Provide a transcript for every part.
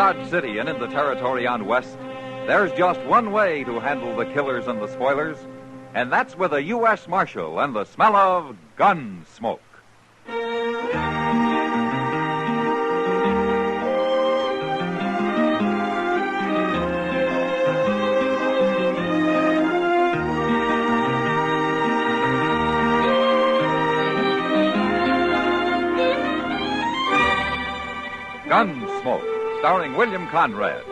Dodge City and in the territory on West, there's just one way to handle the killers and the spoilers, and that's with a U.S. Marshal and the smell of gun smoke. Gunsmoke, starring William Conrad.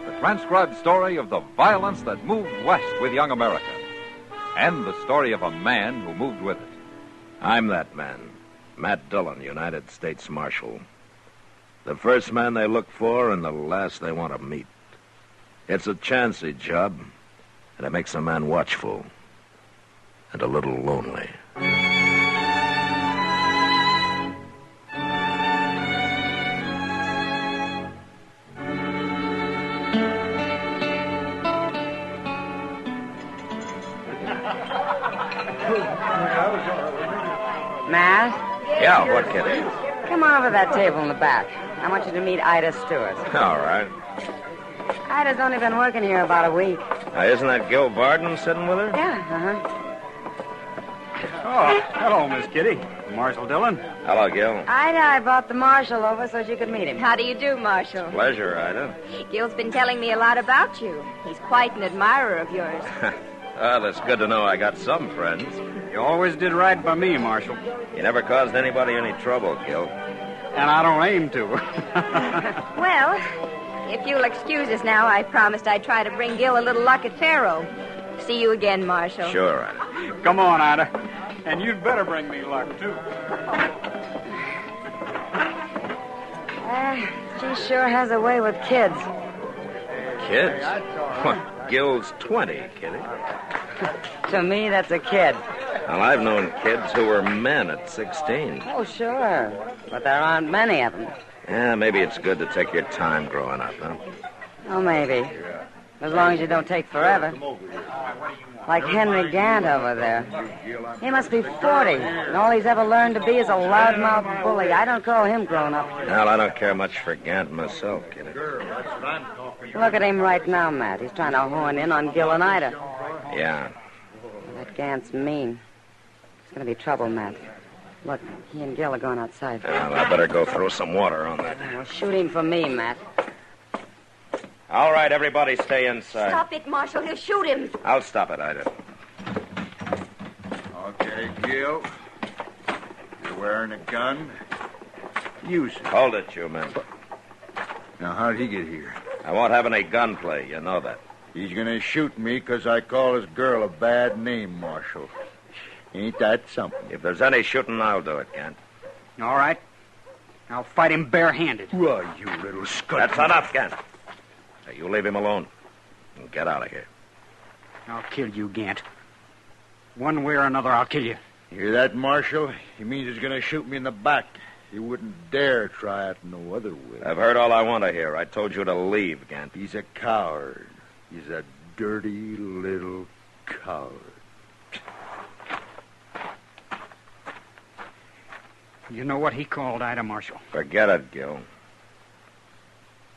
The transcribed story of the violence that moved west with young America. And the story of a man who moved with it. I'm that man, Matt Dillon, United States Marshal. The first man they look for and the last they want to meet. It's a chancy job, and it makes a man watchful and a little lonely. Matt? Yeah, what, Kitty? Come on over to that table in the back. I want you to meet Ida Stewart. All right. Ida's only been working here about a week. Isn't that Gil Barden sitting with her? Yeah, Oh, hello, Miss Kitty. Marshal Dillon. Hello, Gil. Ida, I brought the marshal over so she could meet him. How do you do, Marshal? Pleasure, Ida. Gil's been telling me a lot about you. He's quite an admirer of yours. Well, that's good to know I got some friends. You always did right by me, Marshal. You never caused anybody any trouble, Gil. And I don't aim to. Well, if you'll excuse us now, I promised I'd try to bring Gil a little luck at Faro. See you again, Marshal. Sure, Ida. Come on, Ida. And you'd better bring me luck, too. She sure has a way with kids. Kids? What? Gil's 20, Kitty. To me, that's a kid. Well, I've known kids who were men at 16. Oh, sure. But there aren't many of them. Yeah, maybe it's good to take your time growing up, huh? Oh, maybe. As long as you don't take forever. Like Henry Gant over there. He must be 40, and all he's ever learned to be is a loudmouth bully. I don't call him grown up. Well, I don't care much for Gant myself, Kitty. Look at him right now, Matt. He's trying to horn in on Gil and Ida. Yeah. That Gant's mean. It's going to be trouble, Matt. Look, he and Gil are going outside. Well, I better go throw some water on that. Well, shoot him for me, Matt. All right, everybody stay inside. Stop it, Marshal. He'll shoot him. I'll stop it, Ida. Okay, Gil. You're wearing a gun. Use it. Hold it, you men. Now, how'd he get here? I won't have any gunplay. You know that. He's gonna shoot me because I call his girl a bad name, Marshal. Ain't that something? If there's any shooting, I'll do it, Gant. All right. I'll fight him barehanded. Why, you little scut. That's enough, Gant. Now, you leave him alone and get out of here. I'll kill you, Gant. One way or another, I'll kill you. You hear that, Marshal? He means he's gonna shoot me in the back. He wouldn't dare try it no other way. I've heard all I want to hear. I told you to leave, Gant. He's a coward. He's a dirty little coward. You know what he called Ida, Marshal? Forget it, Gil.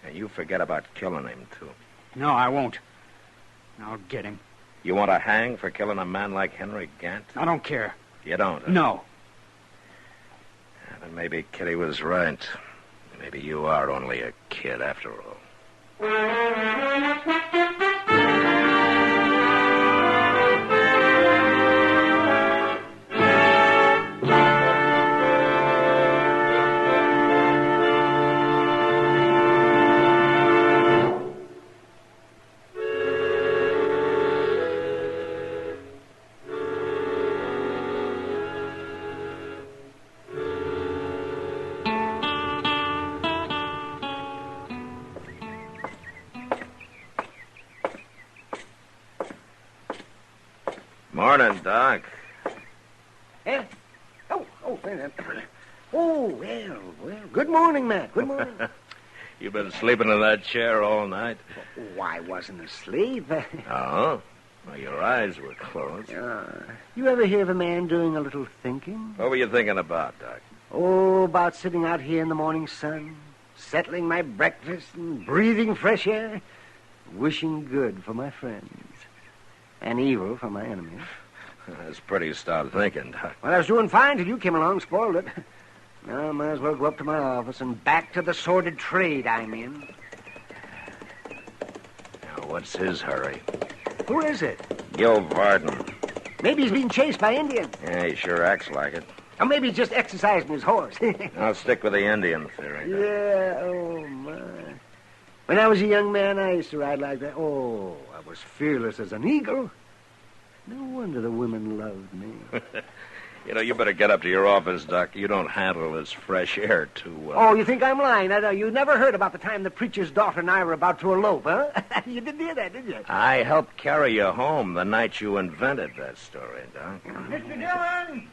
And you forget about killing him, too. No, I won't. I'll get him. You want to hang for killing a man like Henry Gant? I don't care. You don't? Huh? No. Yeah, then maybe Kitty was right. Maybe you are only a kid after all. Morning, Doc. Eh? Well. Good morning, Matt. Good morning. You been sleeping in that chair all night? Oh, I wasn't asleep. Oh? Well, your eyes were closed. You ever hear of a man doing a little thinking? What were you thinking about, Doc? Oh, about sitting out here in the morning sun, settling my breakfast and breathing fresh air, wishing good for my friends and evil for my enemies. That's pretty stout thinking, Doc. Well, I was doing fine till you came along and spoiled it. Now I might as well go up to my office and back to the sordid trade I'm in. Now, what's his hurry? Who is it? Gil Varden. Maybe he's being chased by Indians. Yeah, he sure acts like it. Or maybe he's just exercising his horse. I'll stick with the Indian theory. Yeah, oh, my. When I was a young man, I used to ride like that. Oh, I was fearless as an eagle. No wonder the women loved me. You know, you better get up to your office, Doc. You don't handle this fresh air too well. Oh, you think I'm lying? You never heard about the time the preacher's daughter and I were about to elope, huh? You didn't hear that, did you? I helped carry you home the night you invented that story, Doc. Mr. Dillon!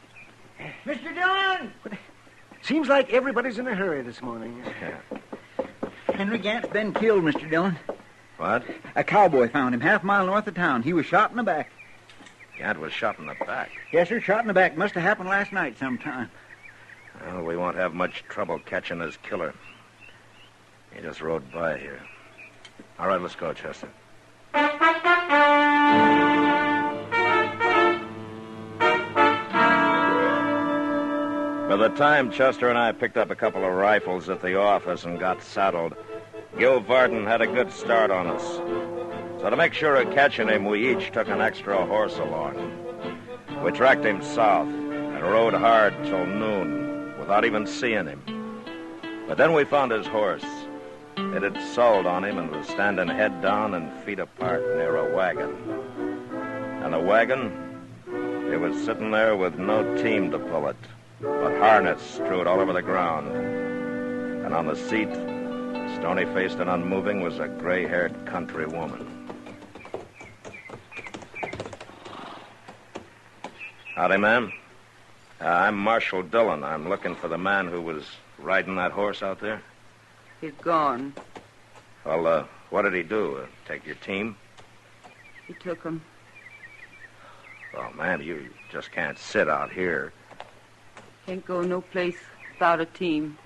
Mr. Dillon! Seems like everybody's in a hurry this morning. Henry Gant's been killed, Mr. Dillon. What? A cowboy found him half a mile north of town. He was shot in the back. Gant was shot in the back. Yes, sir, shot in the back. Must have happened last night sometime. Well, we won't have much trouble catching his killer. He just rode by here. All right, let's go, Chester. By the time Chester and I picked up a couple of rifles at the office and got saddled, Gil Varden had a good start on us. So to make sure of catching him, we each took an extra horse along. We tracked him south and rode hard till noon without even seeing him. But then we found his horse. It had sold on him and was standing head down and feet apart near a wagon. And the wagon, it was sitting there with no team to pull it, but harness strewed all over the ground. And on the seat, stony-faced and unmoving, was a gray-haired country woman. Howdy, ma'am. I'm Marshal Dillon. I'm looking for the man who was riding that horse out there. He's gone. Well, what did he do? Take your team? He took him. Well, ma'am, you just can't sit out here. Can't go no place without a team.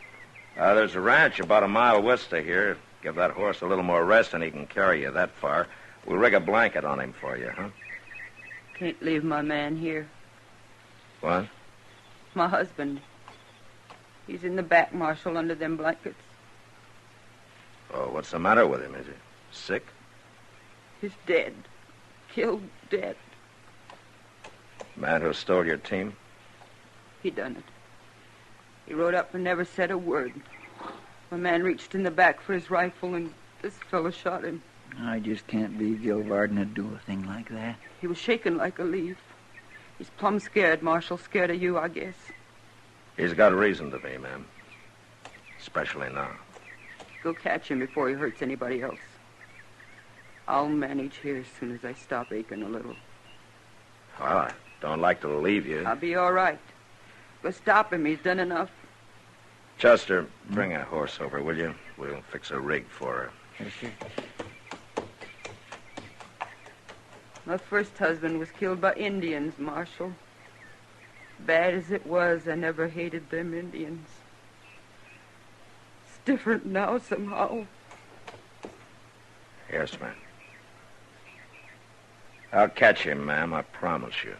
There's a ranch about a mile west of here. Give that horse a little more rest and he can carry you that far. We'll rig a blanket on him for you, huh? Can't leave my man here. What? My husband. He's in the back, Marshal, under them blankets. Oh, what's the matter with him? Is he sick? He's dead. Killed dead. Man who stole your team? He done it. He rode up and never said a word. My man reached in the back for his rifle, and this fellow shot him. I just can't believe Gil Varden would do a thing like that. He was shaking like a leaf. He's plumb scared, Marshal. Scared of you, I guess. He's got reason to be, ma'am. Especially now. Go catch him before he hurts anybody else. I'll manage here as soon as I stop aching a little. Well, I don't like to leave you. I'll be all right. Go stop him. He's done enough. Chester, bring a horse over, will you? We'll fix a rig for her. Yes, sir. My first husband was killed by Indians, Marshal. Bad as it was, I never hated them Indians. It's different now somehow. Yes, ma'am. I'll catch him, ma'am, I promise you.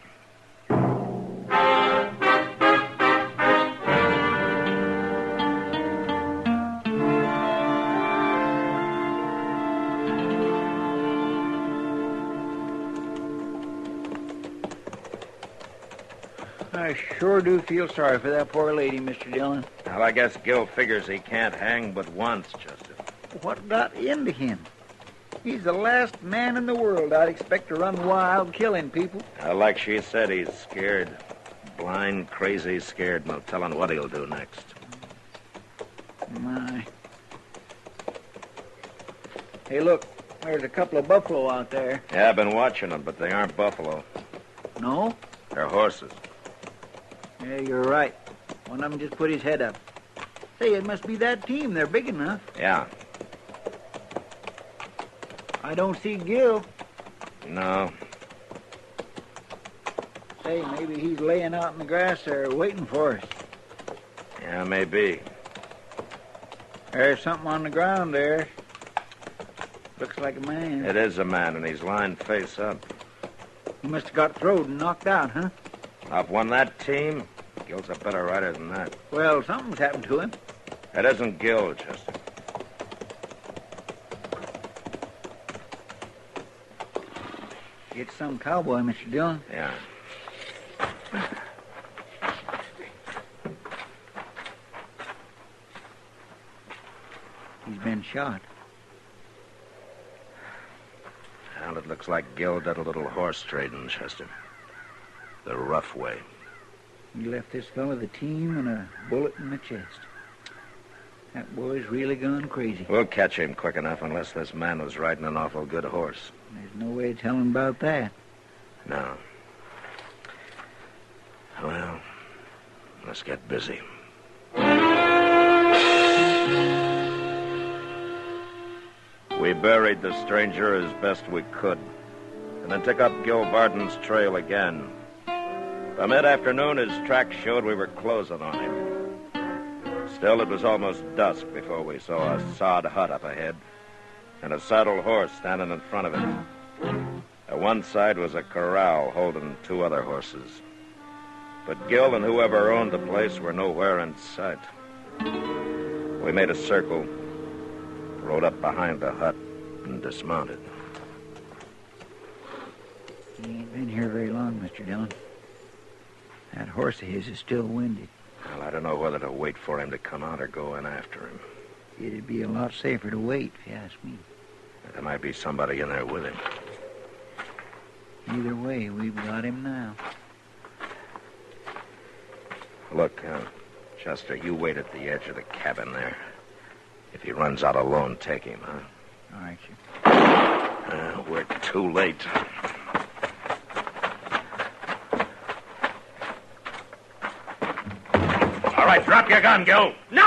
I sure do feel sorry for that poor lady, Mr. Dillon. Well, I guess Gil figures he can't hang but once, Chester. What got into him? He's the last man in the world I'd expect to run wild killing people. Like she said, he's scared. Blind, crazy, scared. No telling what he'll do next. My. Hey, look. There's a couple of buffalo out there. Yeah, I've been watching them, but they aren't buffalo. No? They're horses. Yeah, you're right. One of them just put his head up. Say, it must be that team. They're big enough. Yeah. I don't see Gil. No. Say, maybe he's laying out in the grass there waiting for us. Yeah, maybe. There's something on the ground there. Looks like a man. It is a man, and he's lying face up. He must have got throwed and knocked out, huh? I've won that team. Gil's a better rider than that. Well, something's happened to him. It isn't Gil, Chester. It's some cowboy, Mr. Dillon. Yeah. He's been shot. Well, it looks like Gil did a little horse trading, Chester. The rough way. He left this fellow the team and a bullet in the chest. That boy's really gone crazy. We'll catch him quick enough unless this man was riding an awful good horse. There's no way of telling about that. No. Well, let's get busy. We buried the stranger as best we could, and then took up Gil Barton's trail again. By mid-afternoon, his tracks showed we were closing on him. Still, it was almost dusk before we saw a sod hut up ahead and a saddled horse standing in front of it. At one side was a corral holding 2 other horses. But Gil and whoever owned the place were nowhere in sight. We made a circle, rode up behind the hut, and dismounted. He ain't been here very long, Mr. Dillon. That horse of his is still winded. Well, I don't know whether to wait for him to come out or go in after him. It'd be a lot safer to wait, if you ask me. There might be somebody in there with him. Either way, we've got him now. Look, Chester, you wait at the edge of the cabin there. If he runs out alone, take him, huh? All right, sir. We're too late. All right, drop your gun, Gil. No!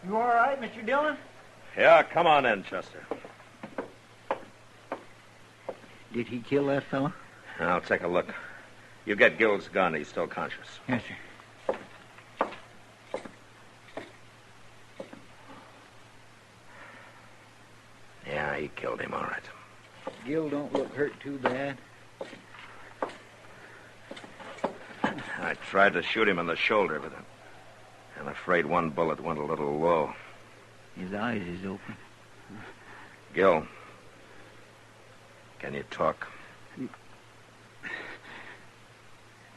You all right, Mr. Dillon? Yeah, come on in, Chester. Did he kill that fellow? I'll take a look. You get Gil's gun. He's still conscious. Yes, sir. Yeah, he killed him, all right. Gil don't look hurt too bad. I tried to shoot him in the shoulder, but I'm afraid one bullet went a little low. His eyes is open. Gil, can you talk?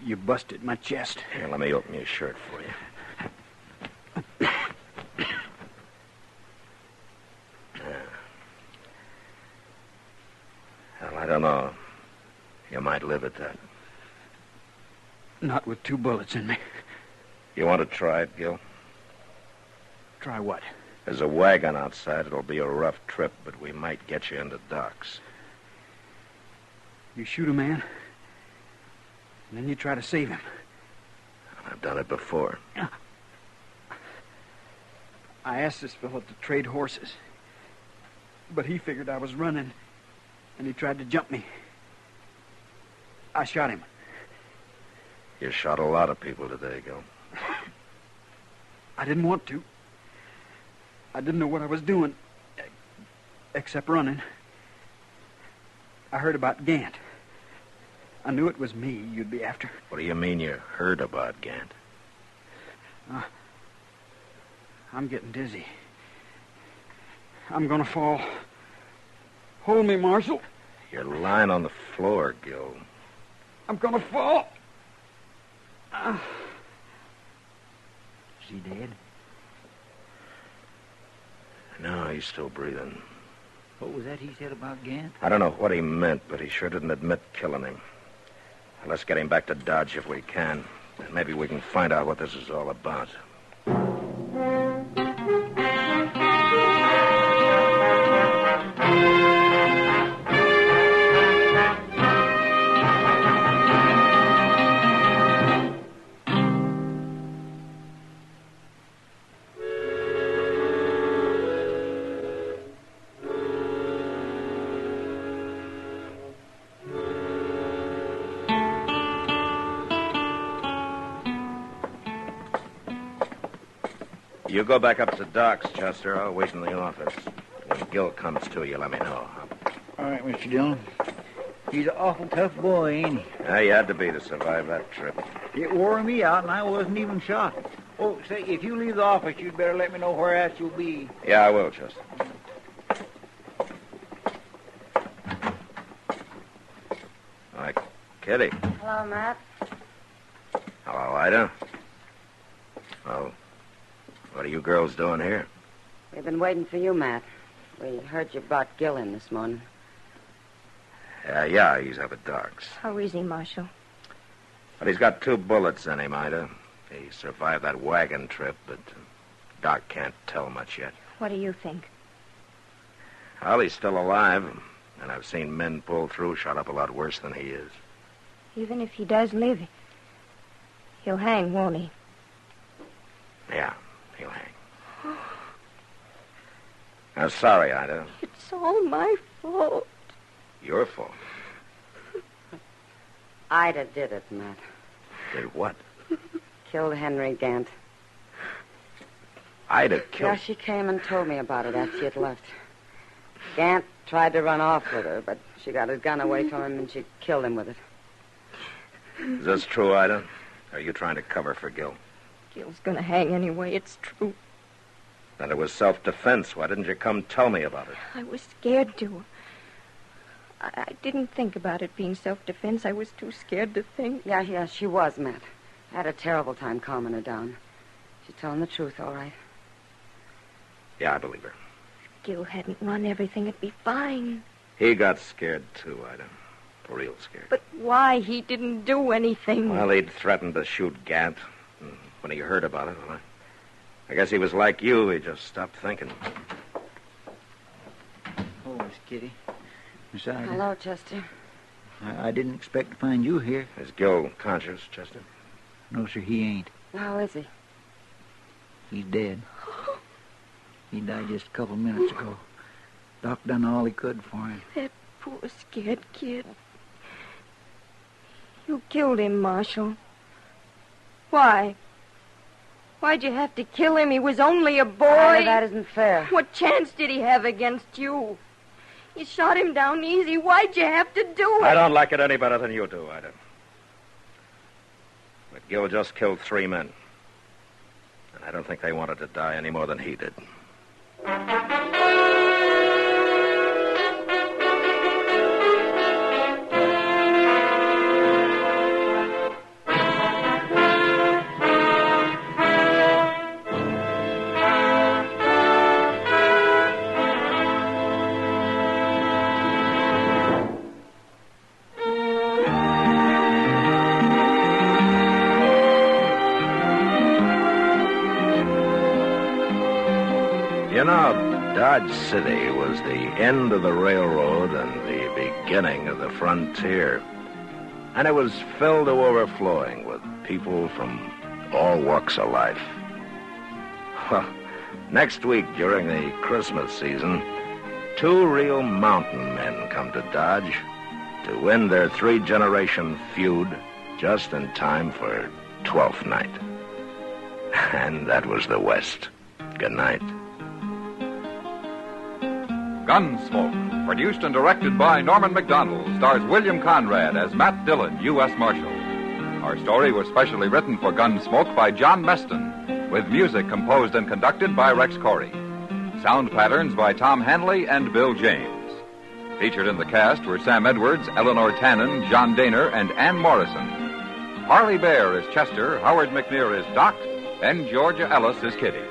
You busted my chest. Here, let me open your shirt for you. Well, I don't know. You might live at that. Not with 2 bullets in me. You want to try it, Gil? Try what? There's a wagon outside. It'll be a rough trip, but we might get you into docks. You shoot a man, and then you try to save him. I've done it before. I asked this fellow to trade horses, but he figured I was running, and he tried to jump me. I shot him. You shot a lot of people today, Gil. I didn't want to. I didn't know what I was doing, except running. I heard about Gant. I knew it was me you'd be after. What do you mean you heard about Gant? I'm getting dizzy. I'm gonna fall. Hold me, Marshal. You're lying on the floor, Gil. I'm gonna fall. Is he dead? No, he's still breathing. What was that he said about Gant? I don't know what he meant, but he sure didn't admit killing him. Let's get him back to Dodge if we can. And maybe we can find out what this is all about. You go back up to Doc's, Chester. I'll wait in the office. When Gil comes to, you let me know. All right, Mr. Dillon. He's an awful tough boy, ain't he? Yeah, he had to be to survive that trip. It wore me out, and I wasn't even shot. Oh, say, if you leave the office, you'd better let me know where at you'll be. Yeah, I will, Chester. Hi, Kitty. Hello, Matt. Hello, Ida. Well, what are you girls doing here? We've been waiting for you, Matt. We heard you brought Gil in this morning. Yeah, he's up at Doc's. How is he, Marshal? But he's got 2 bullets in him, Ida. He survived that wagon trip, but Doc can't tell much yet. What do you think? Well, he's still alive, and I've seen men pull through shot up a lot worse than he is. Even if he does live, he'll hang, won't he? Yeah, he'll hang. I'm sorry, Ida. It's all my fault. Your fault. Ida did it, Matt. Did what? Killed Henry Gant. Ida killed... Yeah, she came and told me about it after she had left. Gant tried to run off with her, but she got his gun away from him and she killed him with it. Is this true, Ida? Or are you trying to cover for Gil? Gil's gonna hang anyway, it's true. Then it was self-defense. Why didn't you come tell me about it? I was scared to. I didn't think about it being self-defense. I was too scared to think. Yeah, she was, Matt. I had a terrible time calming her down. She's telling the truth, all right. Yeah, I believe her. If Gil hadn't run everything, it'd be fine. He got scared, too, Ida. Real scared. But why? He didn't do anything. Well, he'd threatened to shoot Gant. When he heard about it, well, I guess he was like you. He just stopped thinking. Oh, Miss Kitty. Miss Ida. Hello, Chester. I didn't expect to find you here. Is Gil conscious, Chester? No, sir, he ain't. How is he? He's dead. He died just a couple minutes ago. Doc done all he could for him. That poor scared kid. You killed him, Marshal. Why? Why'd you have to kill him? He was only a boy. Ida, that isn't fair. What chance did he have against you? You shot him down easy. Why'd you have to do it? I don't like it any better than you do, Ida. But Gil just killed 3 men. And I don't think they wanted to die any more than he did. You know, Dodge City was the end of the railroad and the beginning of the frontier. And it was filled to overflowing with people from all walks of life. Well, next week during the Christmas season, 2 real mountain men come to Dodge to end their 3-generation feud just in time for Twelfth Night. And that was the West. Good night. Gunsmoke, produced and directed by Norman Macdonald, stars William Conrad as Matt Dillon, U.S. Marshal. Our story was specially written for Gunsmoke by John Meston, with music composed and conducted by Rex Corey. Sound patterns by Tom Hanley and Bill James. Featured in the cast were Sam Edwards, Eleanor Tannen, John Daner, and Ann Morrison. Harley Bear is Chester, Howard McNear is Doc, and Georgia Ellis is Kitty.